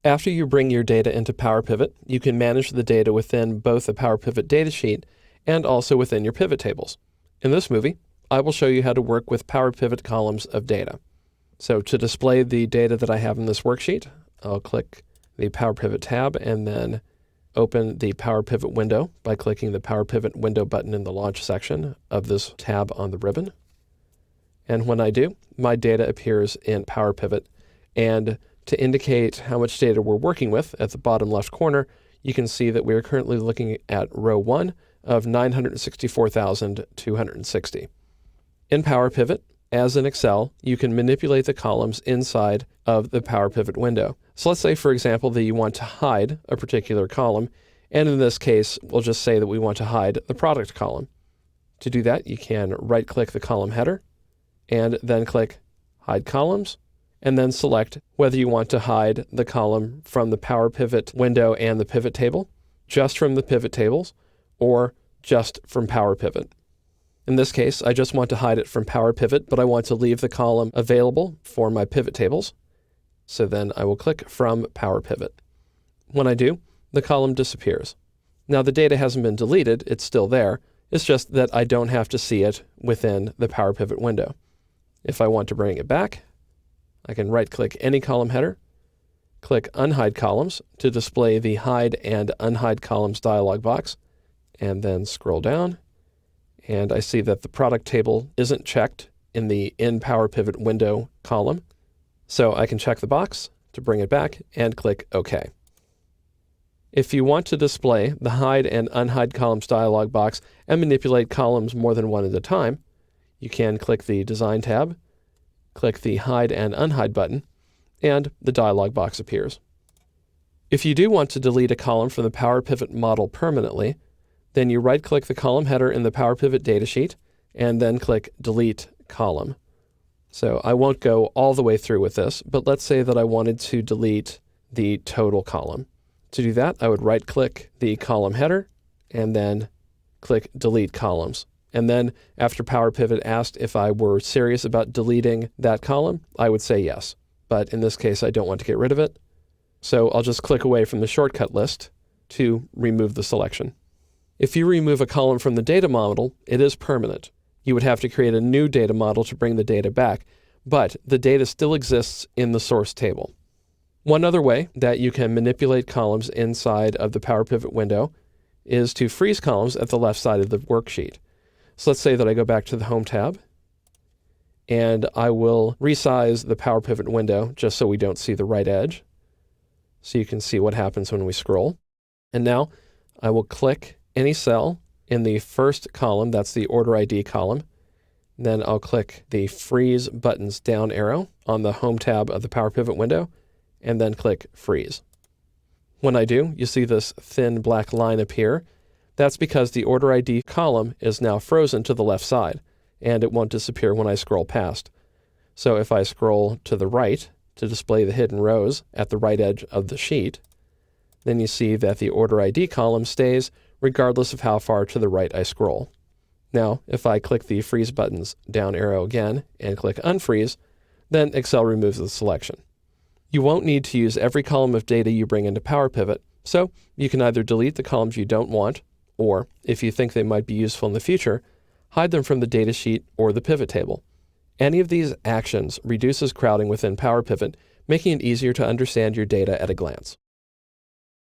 After you bring your data into PowerPivot, you can manage the data within both the PowerPivot datasheet and also within your pivot tables. In this movie, I will show you how to work with PowerPivot columns of data. So to display the data that I have in this worksheet, I'll click the PowerPivot tab and then open the PowerPivot window by clicking the PowerPivot window button in the Launch section of this tab on the ribbon. And when I do, my data appears in PowerPivot. And to indicate how much data we're working with, at the bottom left corner, you can see that we are currently looking at row 1 of 964,260. In PowerPivot, as in Excel, you can manipulate the columns inside of the PowerPivot window. So let's say, for example, that you want to hide a particular column, and in this case, we'll just say that we want to hide the product column. To do that, you can right-click the column header, and then click Hide Columns, and then select whether you want to hide the column from the PowerPivot window and the pivot table, just from the pivot tables, or just from PowerPivot. In this case, I just want to hide it from PowerPivot, but I want to leave the column available for my pivot tables. So then I will click From PowerPivot. When I do, the column disappears. Now the data hasn't been deleted, it's still there. It's just that I don't have to see it within the PowerPivot window. If I want to bring it back, I can right-click any column header, click Unhide Columns to display the Hide and Unhide Columns dialog box, and then scroll down, and I see that the product table isn't checked in the In PowerPivot window column, so I can check the box to bring it back and click OK. If you want to display the Hide and Unhide Columns dialog box and manipulate columns more than one at a time, you can click the Design tab, click the Hide and Unhide button, and the dialog box appears. If you do want to delete a column from the PowerPivot model permanently, then you right-click the column header in the PowerPivot datasheet, and then click Delete Column. So I won't go all the way through with this, but let's say that I wanted to delete the total column. To do that, I would right-click the column header, and then click Delete Columns. And then after PowerPivot asked if I were serious about deleting that column, I would say yes. But in this case, I don't want to get rid of it. So I'll just click away from the shortcut list to remove the selection. If you remove a column from the data model, it is permanent. You would have to create a new data model to bring the data back, but the data still exists in the source table. One other way that you can manipulate columns inside of the PowerPivot window is to freeze columns at the left side of the worksheet. So let's say that I go back to the Home tab, and I will resize the PowerPivot window just so we don't see the right edge, so you can see what happens when we scroll. And now I will click any cell in the first column, that's the Order ID column. Then I'll click the Freeze buttons down arrow on the Home tab of the PowerPivot window, and then click Freeze. When I do, you see this thin black line appear. That's because the Order ID column is now frozen to the left side, and it won't disappear when I scroll past. So if I scroll to the right to display the hidden rows at the right edge of the sheet, then you see that the Order ID column stays regardless of how far to the right I scroll. Now, if I click the Freeze buttons down arrow again and click Unfreeze, then Excel removes the selection. You won't need to use every column of data you bring into PowerPivot, so you can either delete the columns you don't want, or, if you think they might be useful in the future, hide them from the datasheet or the pivot table. Any of these actions reduces crowding within PowerPivot, making it easier to understand your data at a glance.